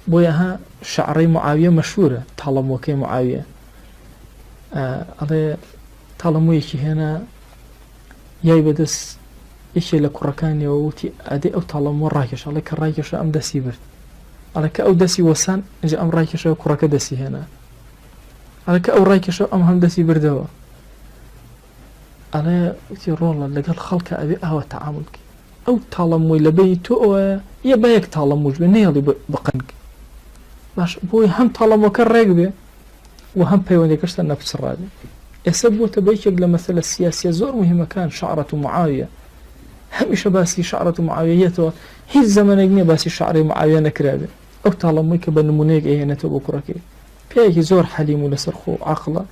بويها شعري معاوية مشهورة تالموكي معاوية هذا تالمويكي هنا ياي بدس يشي لكركاني ووتي أدي أو تالمو رايكش عليك الرايكش أم دسي برد عليك أو دسي وسان إجا أم رايكش وكركا دسي هنا عليك أو رايكش أم هم دسي بردوا على وتي رولا لقى الخلق أبي أهوى تعاملك أو تالموي لبيتو يبايك تالموج بنيالي بقنك باش بوي هم تالمو كالرقبة وهم بيواني كشتا نفس الرادي يسبو تبيكك لمثل السياسية زور مهمة كان شعرة معاوية هميشه باسي شعرة معاويته هي الزمن اجني باسي شعري معاوية نكرابه او تالموي كبنمونيك ايه نتو بكركي فيه زور حليم ولسرخو عقله